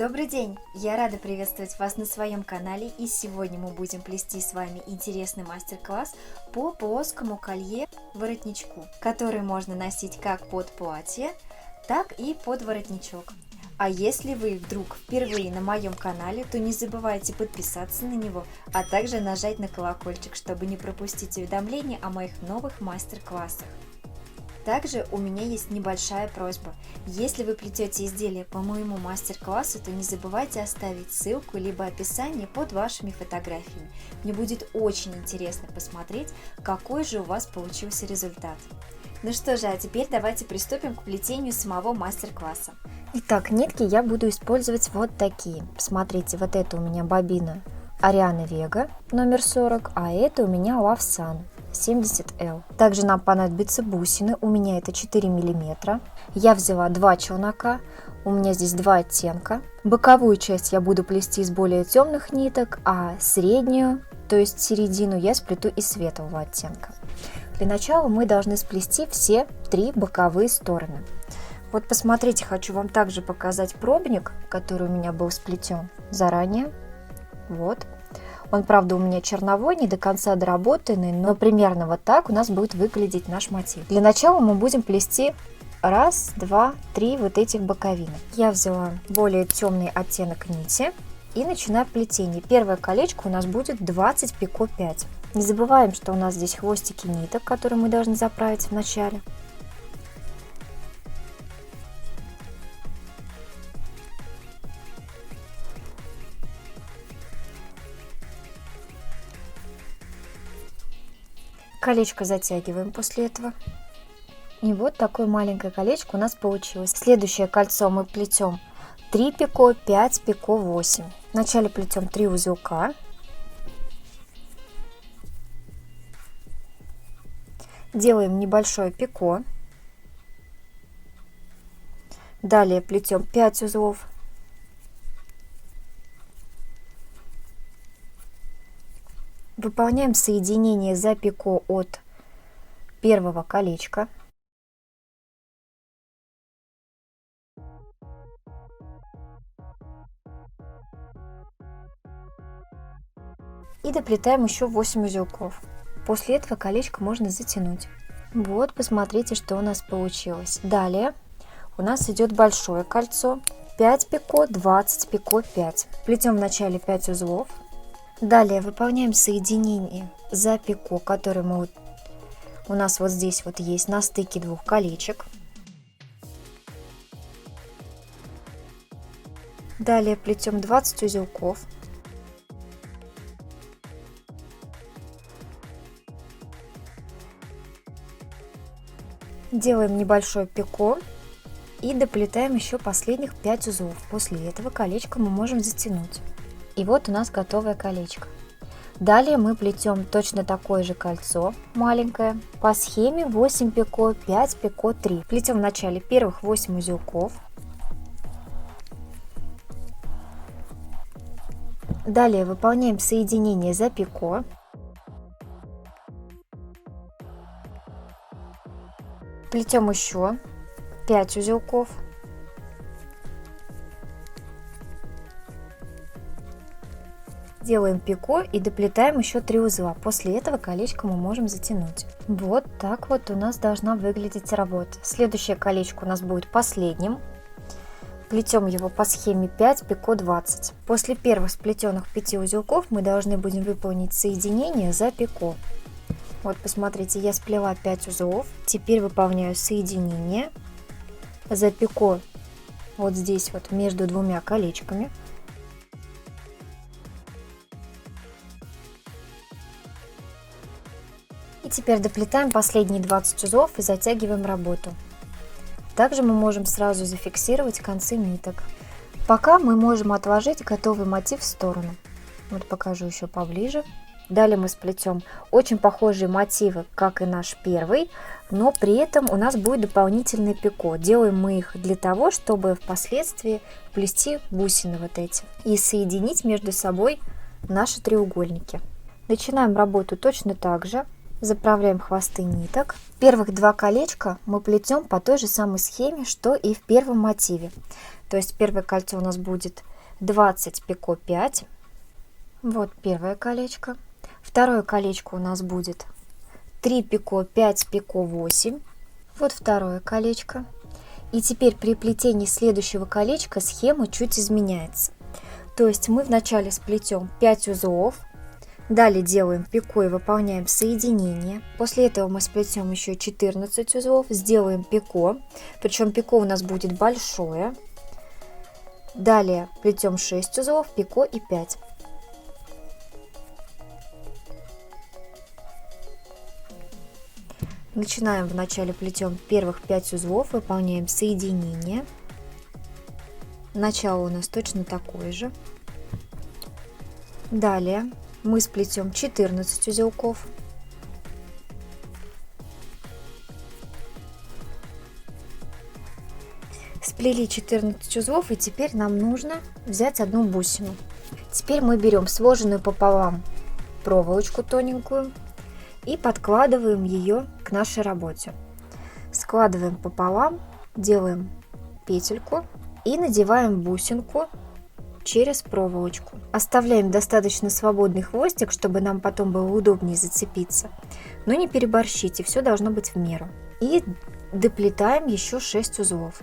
Добрый день! Я рада приветствовать вас на своем канале, и сегодня мы будем плести с вами интересный мастер-класс по плоскому колье-воротничку, который можно носить как под платье, так и под воротничок. А если вы вдруг впервые на моем канале, то не забывайте подписаться на него, а также нажать на колокольчик, чтобы не пропустить уведомления о моих новых мастер-классах. Также у меня есть небольшая просьба. Если вы плетете изделия по моему мастер-классу, то не забывайте оставить ссылку либо описание под вашими фотографиями. Мне будет очень интересно посмотреть, какой же у вас получился результат. Ну что же, а теперь давайте приступим к плетению самого мастер-класса. Итак, нитки я буду использовать вот такие. Смотрите, вот это у меня бобина Ariana Vega номер 40, а это у меня Love Sun 70L. Также нам понадобятся бусины, у меня это 4 мм. Я взяла 2 челнока, у меня здесь 2 оттенка. Боковую часть я буду плести из более темных ниток, а среднюю, то есть середину, я сплету из светлого оттенка. Для начала мы должны сплести все 3 боковые стороны. Вот посмотрите, хочу вам также показать пробник, который у меня был сплетен заранее. Вот. Он, правда, у меня черновой, не до конца доработанный, но примерно вот так у нас будет выглядеть наш мотив. Для начала мы будем плести 1, 2, 3 вот этих боковины. Я взяла более темный оттенок нити и начинаю плетение. Первое колечко у нас будет 20 пико 5. Не забываем, что у нас здесь хвостики ниток, которые мы должны заправить в начале. Колечко затягиваем после этого. И вот такое маленькое колечко у нас получилось. Следующее кольцо мы плетем 3 пико, 5 пико, 8. Вначале плетем 3 узелка. Делаем небольшое пико. Далее плетем 5 узлов. Выполняем соединение за пико от первого колечка. И доплетаем еще 8 узелков. После этого колечко можно затянуть. Вот, посмотрите, что у нас получилось. Далее у нас идет большое кольцо. 5 пико, 20 пико, 5. Плетем вначале 5 узлов. Далее выполняем соединение за пико, который у нас вот здесь вот есть на стыке 2 колечек. Далее плетем 20 узелков. Делаем небольшое пико и доплетаем еще последних 5 узлов. После этого колечко мы можем затянуть. И вот у нас готовое колечко. Далее мы плетем точно такое же кольцо маленькое по схеме 8 пико, 5 пико, 3. Плетем в начале первых 8 узелков. Далее выполняем соединение за пико. Плетем еще 5 узелков. Делаем пико и доплетаем еще 3 узла. После этого колечко мы можем затянуть. Вот так вот у нас должна выглядеть работа. Следующее колечко у нас будет последним. Плетем его по схеме 5 пико 20. После первых сплетенных 5 узелков мы должны будем выполнить соединение за пико. Вот посмотрите, я сплела 5 узлов. Теперь выполняю соединение за пико вот здесь вот между 2 колечками. И теперь доплетаем последние 20 узлов и затягиваем работу. Также мы можем сразу зафиксировать концы ниток. Пока мы можем отложить готовый мотив в сторону. Вот покажу еще поближе. Далее мы сплетем очень похожие мотивы, как и наш первый, но при этом у нас будет дополнительный пико. Делаем мы их для того, чтобы впоследствии плести бусины вот эти и соединить между собой наши треугольники. Начинаем работу точно так же. Заправляем хвосты ниток. Первых 2 колечка мы плетем по той же самой схеме, что и в первом мотиве. То есть первое кольцо у нас будет 20 пико 5. Вот первое колечко. Второе колечко у нас будет 3 пико 5 пико 8. Вот второе колечко. И теперь при плетении следующего колечка схема чуть изменяется. То есть мы вначале сплетем 5 узлов, далее делаем пико и выполняем соединение. После этого мы сплетем еще 14 узлов, сделаем пико, причем пико у нас будет большое. Далее плетем 6 узлов, пико и 5. Начинаем вначале плетем первых 5 узлов, выполняем соединение. Начало у нас точно такое же. Далее мы сплетем 14 узелков. Сплели 14 узлов, и теперь нам нужно взять одну бусину. Теперь мы берем сложенную пополам проволочку тоненькую и подкладываем ее к нашей работе. Складываем пополам, делаем петельку и надеваем бусинку через проволочку. Оставляем достаточно свободный хвостик, чтобы нам потом было удобнее зацепиться. Но не переборщите, все должно быть в меру. И доплетаем еще 6 узлов,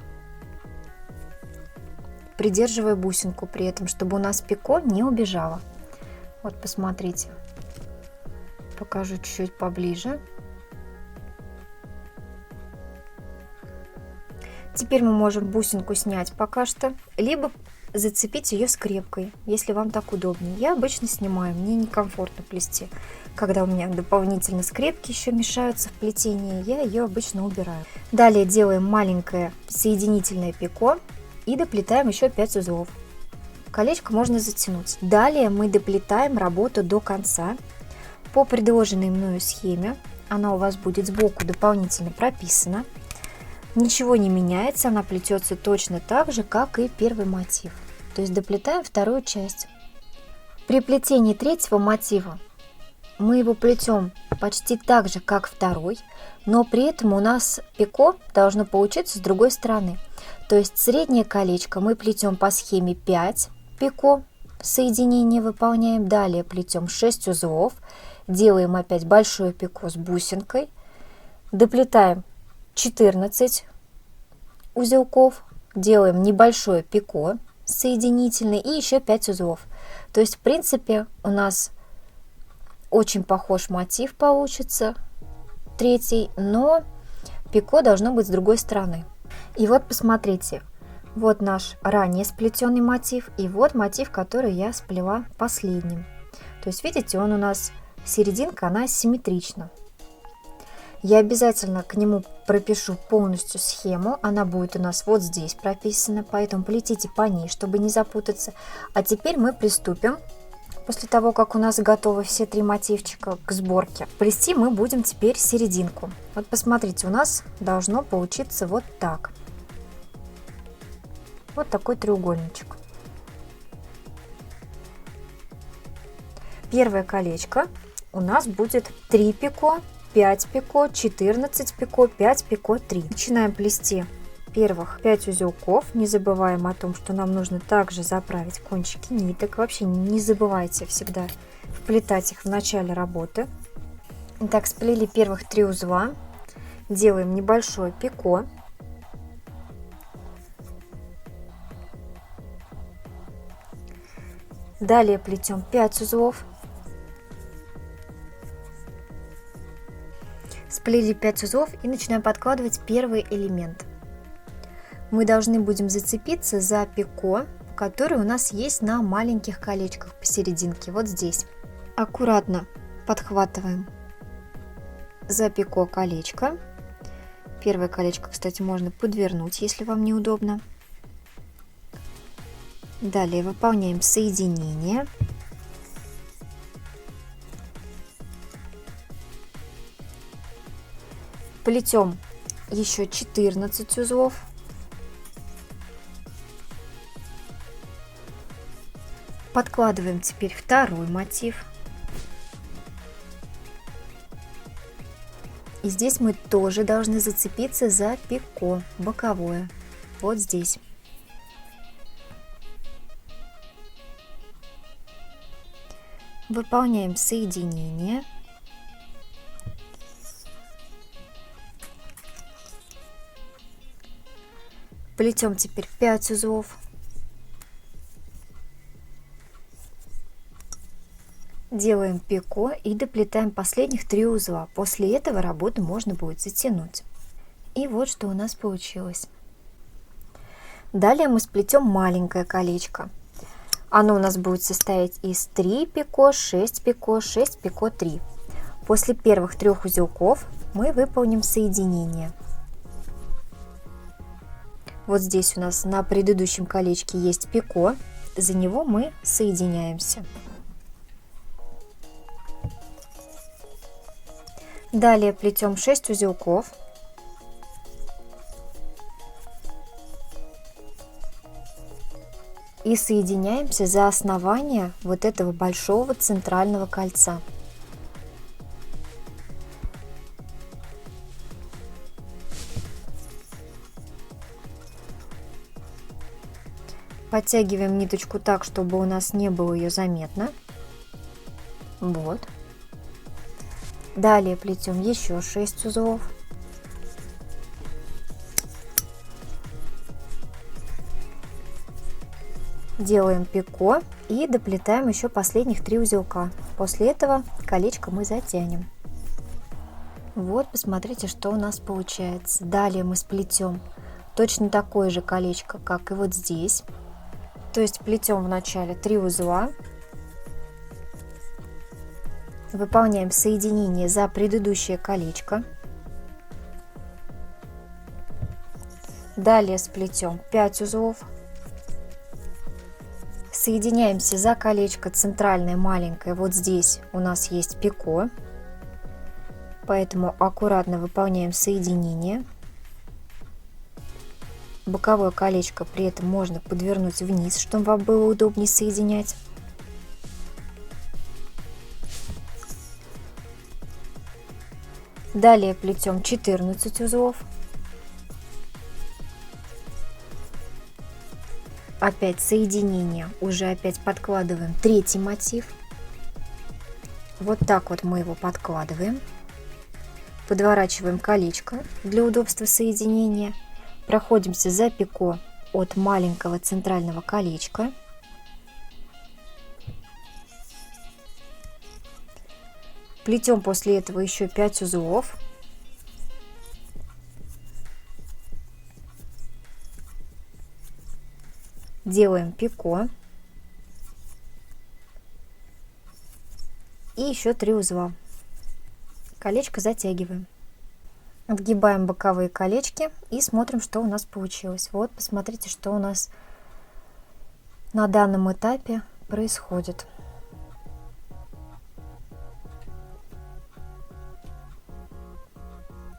придерживая бусинку при этом, чтобы у нас пико не убежало. Вот посмотрите. Покажу чуть-чуть поближе. Теперь мы можем бусинку снять пока что, либо зацепить ее скрепкой, если вам так удобнее. Я обычно снимаю, мне некомфортно плести. Когда у меня дополнительно скрепки еще мешаются в плетении, я ее обычно убираю. Далее делаем маленькое соединительное пико и доплетаем еще 5 узлов. Колечко можно затянуть. Далее мы доплетаем работу до конца. По предложенной мною схеме, она у вас будет сбоку дополнительно прописана. Ничего не меняется, она плетется точно так же, как и первый мотив. То есть доплетаем вторую часть. При плетении третьего мотива мы его плетем почти так же, как второй, но при этом у нас пико должно получиться с другой стороны. То есть среднее колечко мы плетем по схеме 5 пико, соединение выполняем, далее плетем 6 узлов, делаем опять большое пико с бусинкой, доплетаем 14 узелков, делаем небольшое пико соединительный и еще 5 узлов. То есть в принципе у нас очень похож мотив получится, третий, но пико должно быть с другой стороны. И вот посмотрите, вот наш ранее сплетенный мотив и вот мотив, который я сплела последним. То есть видите, он у нас серединка, она симметрична. Я обязательно к нему пропишу полностью схему, она будет у нас вот здесь прописана, поэтому плетите по ней, чтобы не запутаться. А теперь мы приступим, после того, как у нас готовы все 3 мотивчика к сборке. Плести мы будем теперь серединку. Вот посмотрите, у нас должно получиться вот так. Вот такой треугольничек. Первое колечко у нас будет 3 пико, 5 пико, 14 пико, 5 пико, 3. Начинаем плести первых 5 узелков. Не забываем о том, что нам нужно также заправить кончики ниток. Вообще не забывайте всегда вплетать их в начале работы. Итак, сплели первых 3 узла. Делаем небольшое пико. Далее плетем 5 узлов. Сплели 5 узлов и начинаем подкладывать первый элемент. Мы должны будем зацепиться за пико, который у нас есть на маленьких колечках посерединке, вот здесь. Аккуратно подхватываем за пико колечко. Первое колечко, кстати, можно подвернуть, если вам неудобно. Далее выполняем соединение. Плетем еще 14 узлов. Подкладываем теперь второй мотив. И здесь мы тоже должны зацепиться за пико боковое. Вот здесь. Выполняем соединение. Плетем теперь 5 узлов. Делаем пико и доплетаем последних 3 узла. После этого работу можно будет затянуть. И вот что у нас получилось. Далее мы сплетем маленькое колечко. Оно у нас будет состоять из 3 пико, 6 пико, 6 пико, 3. После первых 3 узелков мы выполним соединение. Вот здесь у нас на предыдущем колечке есть пико, за него мы соединяемся. Далее плетем 6 узелков. И соединяемся за основание вот этого большого центрального кольца. Подтягиваем ниточку так, чтобы у нас не было ее заметно. Вот. Далее плетем еще 6 узлов. Делаем пико и доплетаем еще последних 3 узелка. После этого колечко мы затянем. Вот, посмотрите, что у нас получается. Далее мы сплетем точно такое же колечко, как и вот здесь. То есть плетем вначале 3 узла. Выполняем соединение за предыдущее колечко. Далее сплетем 5 узлов. Соединяемся за колечко центральное маленькое. Вот здесь у нас есть пико, поэтому аккуратно выполняем соединение. Боковое колечко при этом можно подвернуть вниз, чтобы вам было удобнее соединять. Далее плетем 14 узлов. Опять соединение, уже опять подкладываем третий мотив. Вот так вот мы его подкладываем. Подворачиваем колечко для удобства соединения. Проходимся за пико от маленького центрального колечка. Плетем после этого еще 5 узлов. Делаем пико и еще 3 узла. Колечко затягиваем. Отгибаем боковые колечки и смотрим, что у нас получилось. Вот, посмотрите, что у нас на данном этапе происходит.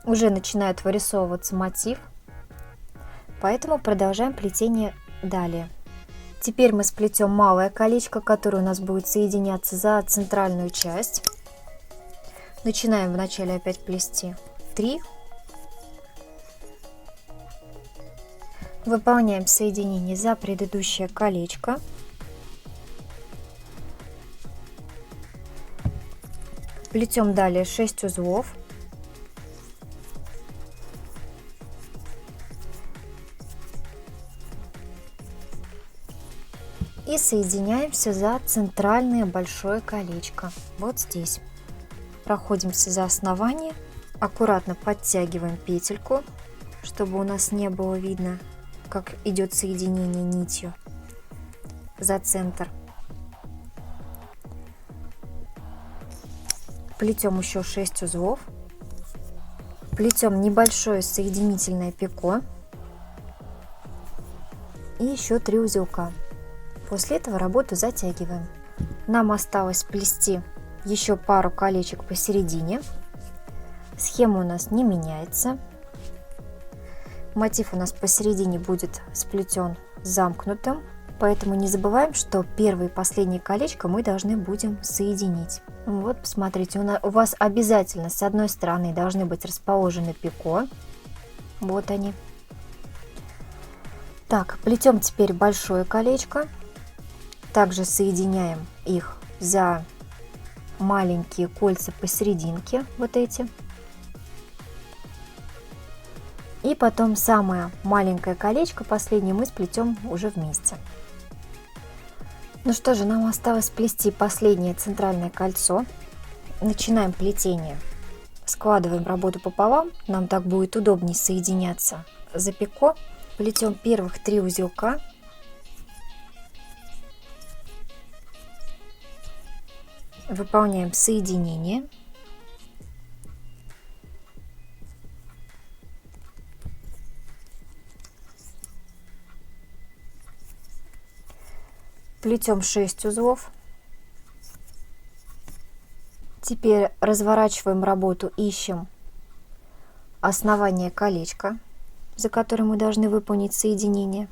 Уже начинает вырисовываться мотив, поэтому продолжаем плетение далее. Теперь мы сплетем малое колечко, которое у нас будет соединяться за центральную часть. Начинаем вначале опять плести 3. Выполняем соединение за предыдущее колечко. Плетем далее 6 узлов. И соединяемся за центральное большое колечко. Вот здесь. Проходимся за основание. Аккуратно подтягиваем петельку, чтобы у нас не было видно, как идет соединение нитью за центр. Плетем еще 6 узлов. Плетем небольшое соединительное пико. И еще 3 узелка. После этого работу затягиваем. Нам осталось плести еще пару колечек посередине. Схема у нас не меняется. Мотив у нас посередине будет сплетен замкнутым, поэтому не забываем, что первое и последнее колечко мы должны будем соединить. Вот, посмотрите, у вас обязательно с одной стороны должны быть расположены пико. Вот они. Так, плетем теперь большое колечко. Также соединяем их за маленькие кольца посерединке, вот эти. И потом самое маленькое колечко, последнее, мы сплетем уже вместе. Ну что же, нам осталось сплести последнее центральное кольцо. Начинаем плетение. Складываем работу пополам, нам так будет удобнее соединяться за пико. Плетем первых 3 узелка. Выполняем соединение. Плетем 6 узлов. Теперь разворачиваем работу, ищем основание колечка, за которым мы должны выполнить соединение.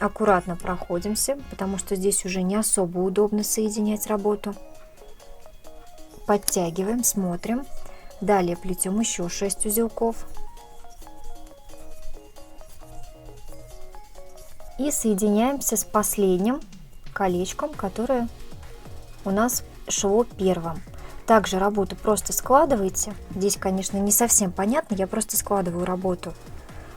Аккуратно проходимся, потому что здесь уже не особо удобно соединять работу. Подтягиваем, смотрим. Далее плетем еще 6 узелков. И соединяемся с последним колечком, которое у нас шло первым. Также работу просто складывайте. Здесь, конечно, не совсем понятно, я просто складываю работу.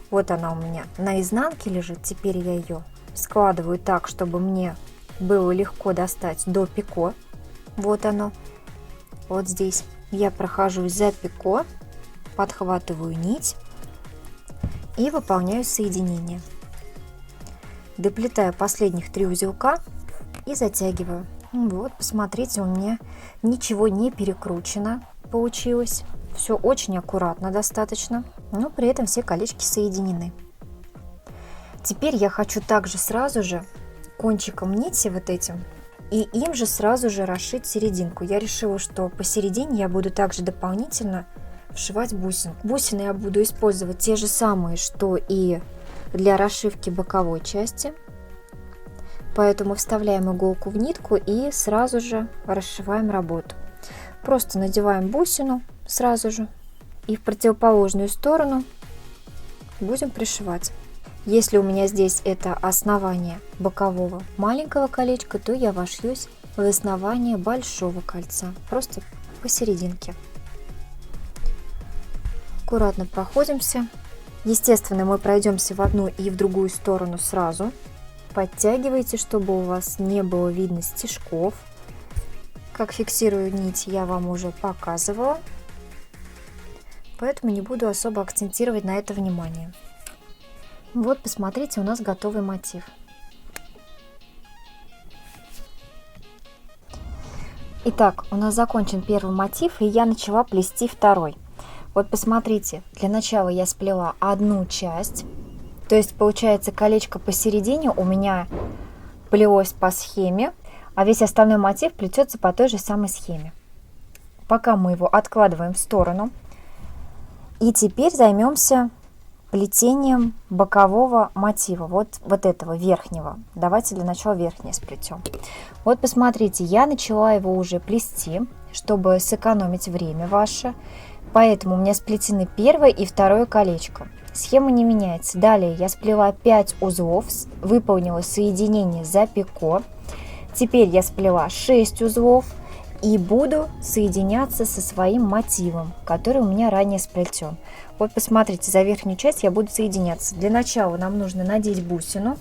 Вот она у меня на изнанке лежит. Теперь я ее складываю так, чтобы мне было легко достать до пико. Вот оно. Вот здесь я прохожусь за пико, подхватываю нить и выполняю соединение. Доплетаю последних 3 узелка и затягиваю. Вот, посмотрите, у меня ничего не перекручено получилось. Все очень аккуратно достаточно, но при этом все колечки соединены. Теперь я хочу также сразу же кончиком нити вот этим и им же сразу же расшить серединку. Я решила, что посередине я буду также дополнительно вшивать бусин. Бусины я буду использовать те же самые, что и для расшивки боковой части. Поэтому вставляем иголку в нитку и сразу же расшиваем работу. Просто надеваем бусину сразу же и в противоположную сторону будем пришивать. Если у меня здесь это основание бокового маленького колечка, то я вошьюсь в основание большого кольца, просто посерединке. Аккуратно проходимся. Естественно, мы пройдемся в одну и в другую сторону сразу. Подтягивайте, чтобы у вас не было видно стежков. Как фиксирую нить, я вам уже показывала, поэтому не буду особо акцентировать на это внимание. Вот, посмотрите, у нас готовый мотив. Итак, у нас закончен первый мотив, и я начала плести второй. Вот посмотрите, для начала я сплела одну часть, то есть получается колечко посередине у меня плелось по схеме, а весь остальной мотив плетется по той же самой схеме. Пока мы его откладываем в сторону. И теперь займемся плетением бокового мотива, вот этого верхнего. Давайте для начала верхнее сплетем. Вот посмотрите, я начала его уже плести, чтобы сэкономить время ваше. Поэтому у меня сплетены первое и второе колечко. Схема не меняется. Далее я сплела 5 узлов, выполнила соединение за пико. Теперь я сплела 6 узлов и буду соединяться со своим мотивом, который у меня ранее сплетен. Вот посмотрите, за верхнюю часть я буду соединяться. Для начала нам нужно надеть бусину.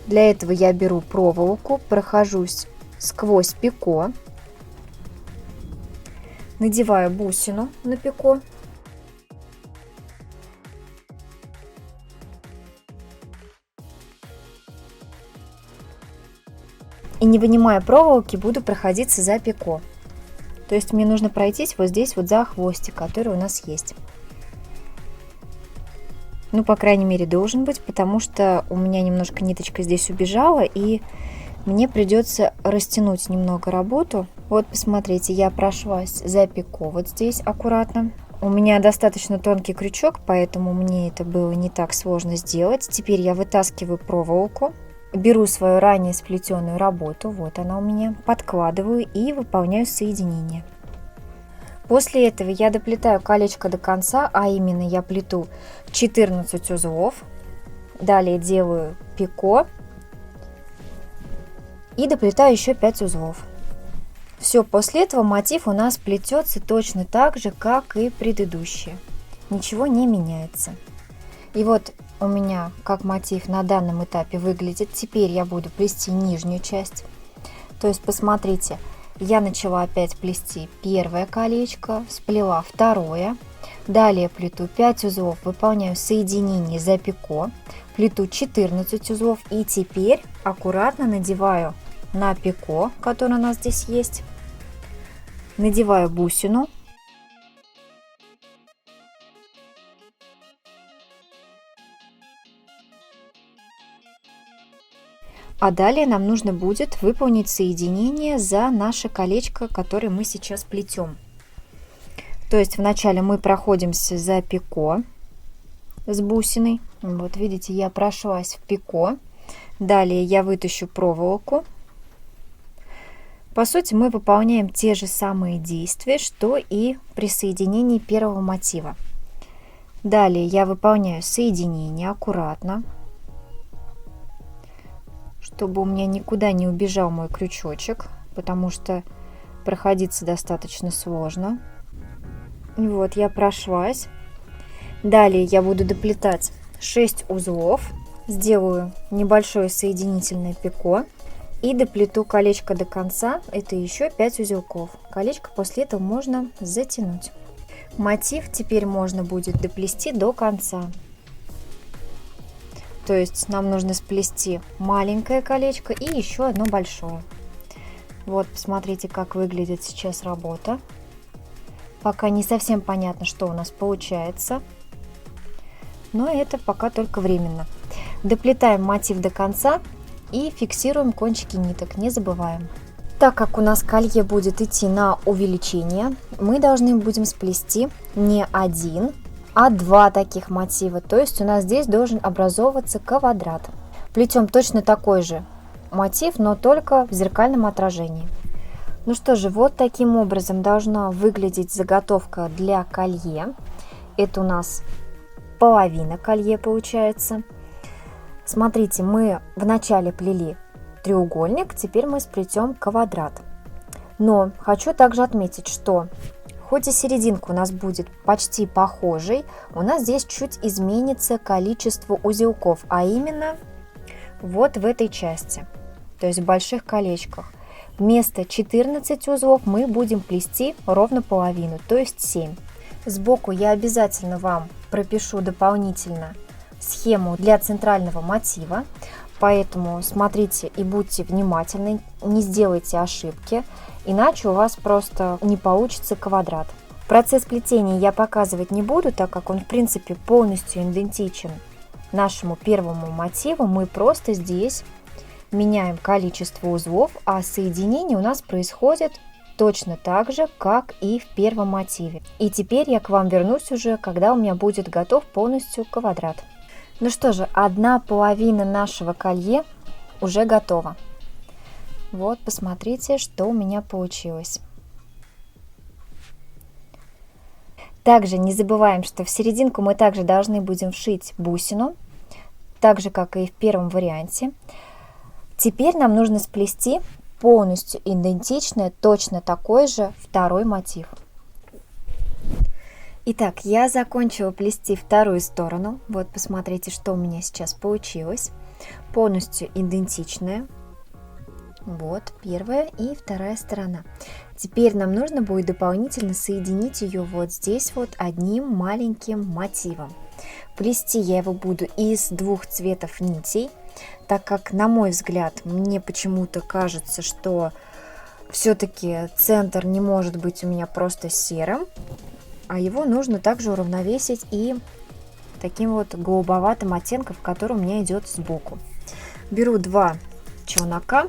Для этого я беру проволоку, прохожусь сквозь пико, надеваю бусину на пико. И не вынимая проволоки, буду проходиться за пико. То есть мне нужно пройтись вот здесь вот за хвостик, который у нас есть. Ну, по крайней мере, должен быть, потому что у меня немножко ниточка здесь убежала, и мне придется растянуть немного работу. Вот, посмотрите, я прошлась за пико вот здесь аккуратно. У меня достаточно тонкий крючок, поэтому мне это было не так сложно сделать. Теперь я вытаскиваю проволоку, беру свою ранее сплетенную работу, вот она у меня, подкладываю и выполняю соединение. После этого я доплетаю колечко до конца, а именно я плету 14 узлов. Далее делаю пико и доплетаю еще 5 узлов. Все, после этого мотив у нас плетется точно так же, как и предыдущий. Ничего не меняется. И вот у меня как мотив на данном этапе выглядит. Теперь я буду плести нижнюю часть. То есть посмотрите, я начала опять плести первое колечко, сплела второе. Далее плету 5 узлов, выполняю соединение за пико, плету 14 узлов и теперь аккуратно надеваю на пико, который у нас здесь есть, надеваю бусину. А далее нам нужно будет выполнить соединение за наше колечко, которое мы сейчас плетем. То есть вначале мы проходимся за пико с бусиной. Вот видите, я прошлась в пико. Далее я вытащу проволоку. По сути, мы выполняем те же самые действия, что и при соединении первого мотива. Далее я выполняю соединение аккуратно, чтобы у меня никуда не убежал мой крючочек, потому что проходиться достаточно сложно. Вот, я прошлась. Далее я буду доплетать 6 узлов, сделаю небольшое соединительное пико и доплету колечко до конца, это еще 5 узелков. Колечко после этого можно затянуть. Мотив теперь можно будет доплести до конца. То есть нам нужно сплести маленькое колечко и еще одно большое. Вот, посмотрите, как выглядит сейчас работа. Пока не совсем понятно, что у нас получается, но это пока только временно. Доплетаем мотив до конца и фиксируем кончики ниток, не забываем. Так как у нас колье будет идти на увеличение, мы должны будем сплести не один, а 2 таких мотива, то есть у нас здесь должен образовываться квадрат. Плетем точно такой же мотив, но только в зеркальном отражении. Ну что же, вот таким образом должна выглядеть заготовка для колье. Это у нас половина колье получается. Смотрите, мы вначале плели треугольник, теперь мы сплетем квадрат. Но хочу также отметить, что хоть и серединка у нас будет почти похожей, у нас здесь чуть изменится количество узелков, а именно вот в этой части, то есть в больших колечках. Вместо 14 узлов мы будем плести ровно половину, то есть 7. Сбоку я обязательно вам пропишу дополнительно схему для центрального мотива, поэтому смотрите и будьте внимательны, не сделайте ошибки. Иначе у вас просто не получится квадрат. Процесс плетения я показывать не буду, так как он в принципе полностью идентичен нашему первому мотиву. Мы просто здесь меняем количество узлов, а соединение у нас происходит точно так же, как и в первом мотиве. И теперь я к вам вернусь уже, когда у меня будет готов полностью квадрат. Ну что же, 1/2 нашего колье уже готова. Вот, посмотрите, что у меня получилось. Также не забываем, что в серединку мы также должны будем вшить бусину, так же, как и в первом варианте. Теперь нам нужно сплести полностью идентичный, точно такой же второй мотив. Итак, я закончила плести вторую сторону. Вот, посмотрите, что у меня сейчас получилось. Полностью идентичная. Вот первая и вторая сторона. Теперь нам нужно будет дополнительно соединить ее вот здесь вот одним маленьким мотивом. Плести я его буду из 2 цветов нитей, так как, на мой взгляд, мне почему-то кажется, что все-таки центр не может быть у меня просто серым, а его нужно также уравновесить и таким вот голубоватым оттенком, который у меня идет сбоку. Беру 2 челнока,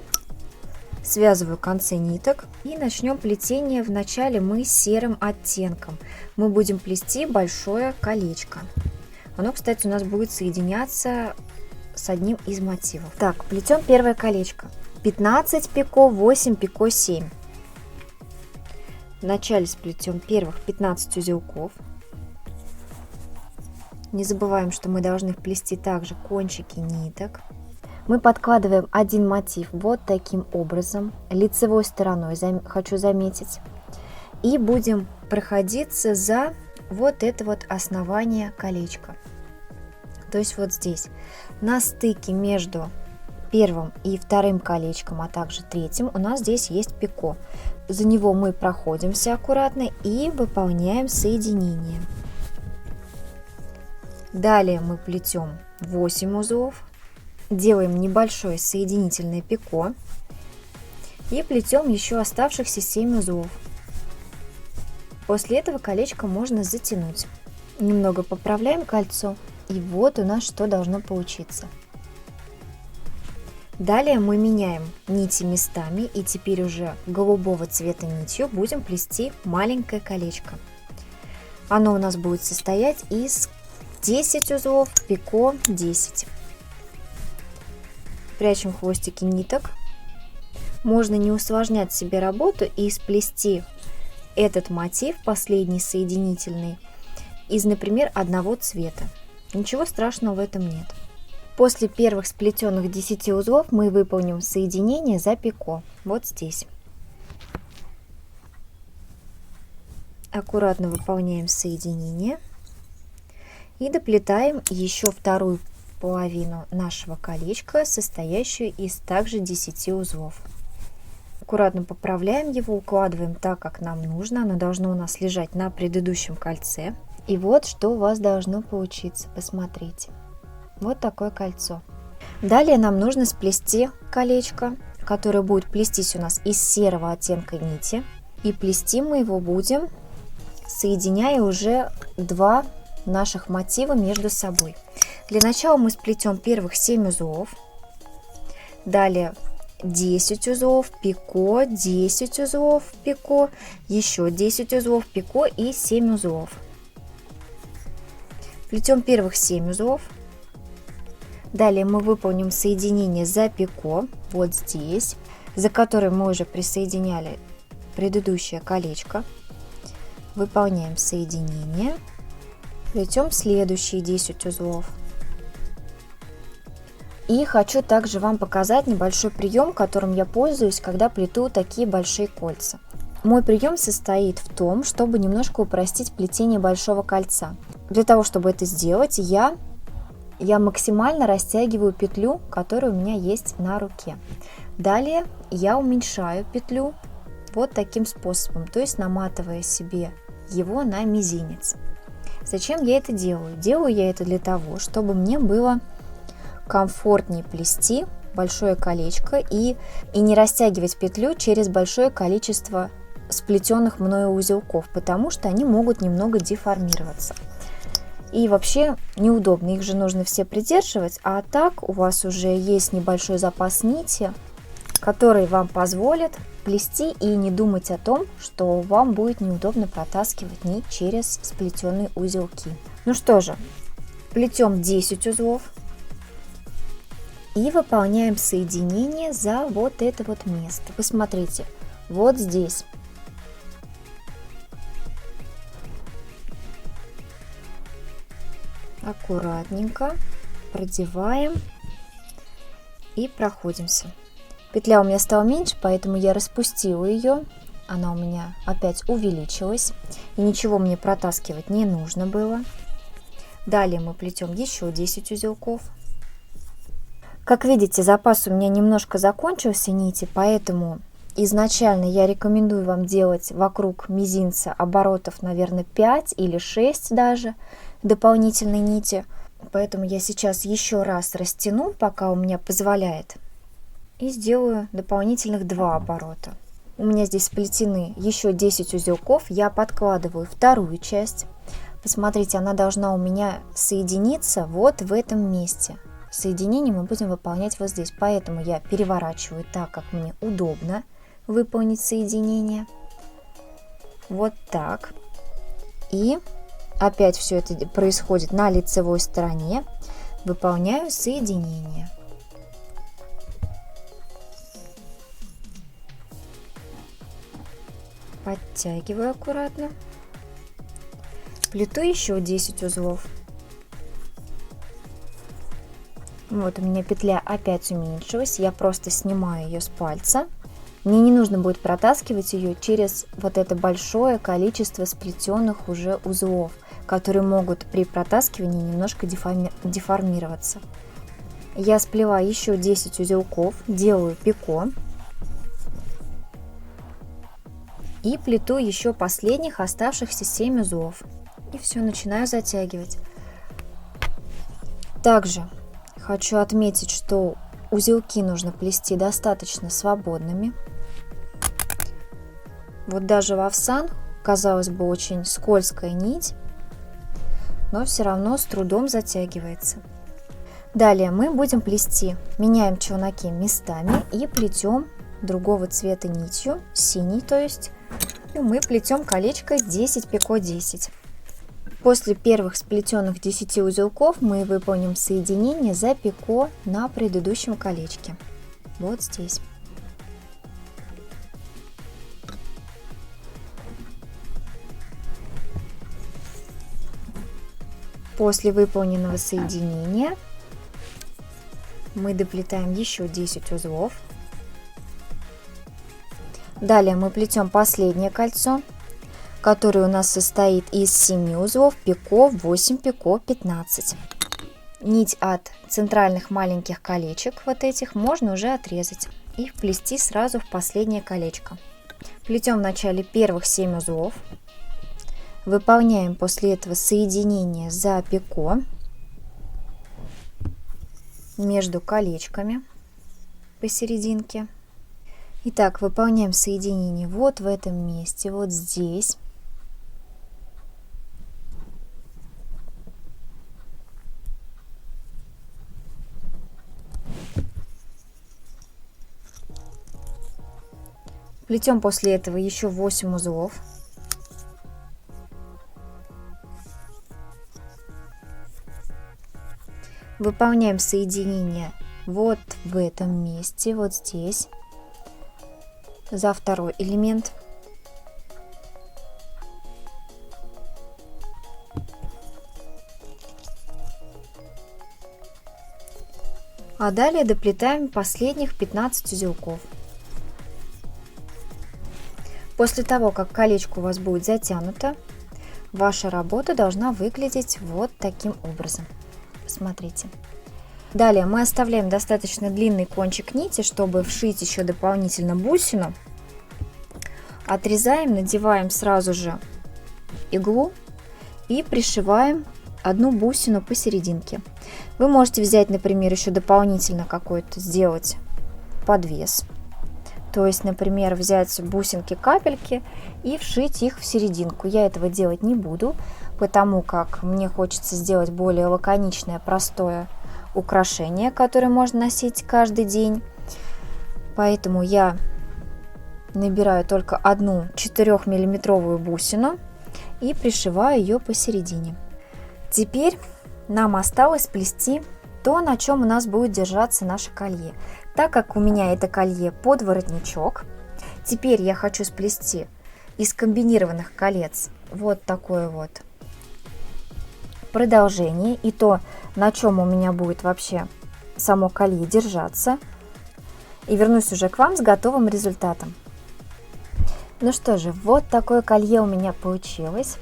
связываю концы ниток и начнем плетение. Вначале мы серым оттенком. Мы будем плести большое колечко. Оно, кстати, у нас будет соединяться с одним из мотивов. Так, плетем первое колечко. 15 пико, 8 пико, 7. Вначале сплетем первых 15 узелков. Не забываем, что мы должны вплести также кончики ниток. Мы подкладываем один мотив вот таким образом, лицевой стороной, хочу заметить. И будем проходиться за вот это вот основание колечка. То есть вот здесь, на стыке между первым и вторым колечком, а также третьим, у нас здесь есть пико. За него мы проходимся аккуратно и выполняем соединение. Далее мы плетем 8 узлов, делаем небольшое соединительное пико и плетем еще оставшихся 7 узлов. После этого колечко можно затянуть. Немного поправляем кольцо, и вот у нас что должно получиться. Далее мы меняем нити местами, и теперь уже голубого цвета нитью будем плести маленькое колечко. Оно у нас будет состоять из 10 узлов, пико 10. Прячем хвостики ниток. Можно не усложнять себе работу и сплести этот мотив, последний соединительный, из, например, одного цвета. Ничего страшного в этом нет. После первых сплетенных 10 узлов мы выполним соединение за пико. Вот здесь. Аккуратно выполняем соединение. И доплетаем еще вторую половину нашего колечка, состоящую из также 10 узлов. Аккуратно поправляем его, укладываем так, как нам нужно. Оно должно у нас лежать на предыдущем кольце. И вот что у вас должно получиться. Посмотрите. Вот такое кольцо. Далее нам нужно сплести колечко, которое будет плестись у нас из серого оттенка нити. И плести мы его будем, соединяя уже два наших мотива между собой. Для начала мы сплетем первых 7 узлов, далее 10 узлов, пико, 10 узлов, пико, еще 10 узлов, пико и 7 узлов. Плетем первых 7 узлов, далее мы выполним соединение за пико, вот здесь, за которое мы уже присоединяли предыдущее колечко, выполняем соединение. Плетем следующие 10 узлов. И хочу также вам показать небольшой прием, которым я пользуюсь, когда плету такие большие кольца. Мой прием состоит в том, чтобы немножко упростить плетение большого кольца. Для того, чтобы это сделать, я максимально растягиваю петлю, которая у меня есть на руке. Далее я уменьшаю петлю вот таким способом, то есть наматывая себе его на мизинец. Зачем я это делаю? Делаю я это для того, чтобы мне было комфортнее плести большое колечко и не растягивать петлю через большое количество сплетенных мною узелков, потому что они могут немного деформироваться. И вообще неудобно, их же нужно все придерживать, а так у вас уже есть небольшой запас нити, который вам позволит плести и не думать о том, что вам будет неудобно протаскивать нить через сплетенные узелки. Ну что же, плетем 10 узлов и выполняем соединение за вот это вот место. Посмотрите, вот здесь. Аккуратненько продеваем и проходимся. Петля у меня стала меньше, поэтому я распустила ее. Она у меня опять увеличилась. И ничего мне протаскивать не нужно было. Далее мы плетем еще 10 узелков. Как видите, запас у меня немножко закончился нити, поэтому изначально я рекомендую вам делать вокруг мизинца оборотов, наверное, 5 или 6 даже дополнительной нити. Поэтому я сейчас еще раз растяну, пока у меня позволяет. И сделаю дополнительных 2 оборота. У меня здесь сплетены еще 10 узелков. Я подкладываю вторую часть. Посмотрите, она должна у меня соединиться вот в этом месте. Соединение мы будем выполнять вот здесь. Поэтому я переворачиваю так, как мне удобно выполнить соединение. Вот так. И опять все это происходит на лицевой стороне. Выполняю соединение. Подтягиваю аккуратно. Плету еще 10 узлов. Вот у меня петля опять уменьшилась. Я просто снимаю ее с пальца. Мне не нужно будет протаскивать ее через вот это большое количество сплетенных уже узлов, которые могут при протаскивании немножко деформироваться. Я сплела еще 10 узелков, делаю пико и плету еще последних оставшихся 7 узлов. И все, начинаю затягивать. Также хочу отметить, что узелки нужно плести достаточно свободными. Вот даже вовсан, казалось бы, очень скользкая нить, но все равно с трудом затягивается. Далее мы будем плести, меняем челноки местами и плетем другого цвета нитью, синий, то есть, и мы плетем колечко 10 пико 10. После первых сплетенных 10 узелков мы выполним соединение за пико на предыдущем колечке, вот здесь. После выполненного соединения мы доплетаем еще 10 узлов. Далее мы плетем последнее кольцо, которое у нас состоит из 7 узлов, пико, 8 пико, 15. Нить от центральных маленьких колечек вот этих можно уже отрезать и вплести сразу в последнее колечко. Плетем вначале первых 7 узлов, выполняем после этого соединение за пико между колечками посерединке. Итак, выполняем соединение вот в этом месте, вот здесь. Плетем после этого еще 8 узлов. Выполняем соединение вот в этом месте, вот здесь, за второй элемент. А далее доплетаем последних 15 узелков. После того, как колечко у вас будет затянуто, ваша работа должна выглядеть вот таким образом. Смотрите. Далее мы оставляем достаточно длинный кончик нити, чтобы вшить еще дополнительно бусину. Отрезаем, надеваем сразу же иглу и пришиваем одну бусину посерединке. Вы можете взять, например, еще дополнительно какой-то сделать подвес. То есть, например, взять бусинки-капельки и вшить их в серединку. Я этого делать не буду, потому как мне хочется сделать более лаконичное, простое украшение, которое можно носить каждый день. Поэтому я набираю только одну 4-миллиметровую бусину и пришиваю ее посередине. Теперь нам осталось сплести то, на чем у нас будет держаться наше колье. Так как у меня это колье под воротничок, теперь я хочу сплести из комбинированных колец вот такое вот продолжение, и то, на чем у меня будет вообще само колье держаться. И вернусь уже к вам с готовым результатом. Ну что же, вот такое колье у меня получилось.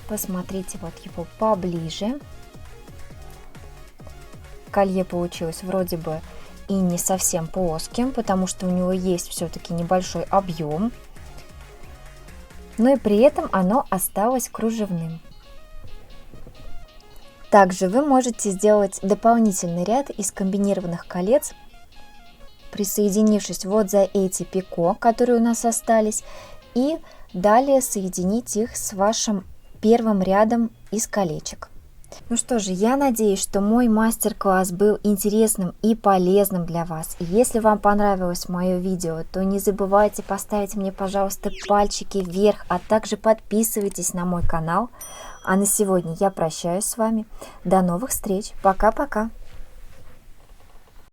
Посмотрите вот его поближе. Колье получилось вроде бы и не совсем плоским, потому что у него есть все-таки небольшой объем, но и при этом оно осталось кружевным. Также вы можете сделать дополнительный ряд из комбинированных колец, присоединившись вот за эти пико, которые у нас остались, и далее соединить их с вашим первым рядом из колечек. Ну что же, я надеюсь, что мой мастер-класс был интересным и полезным для вас. И если вам понравилось мое видео, то не забывайте поставить мне, пожалуйста, пальчики вверх, а также подписывайтесь на мой канал. А на сегодня я прощаюсь с вами. До новых встреч. Пока-пока.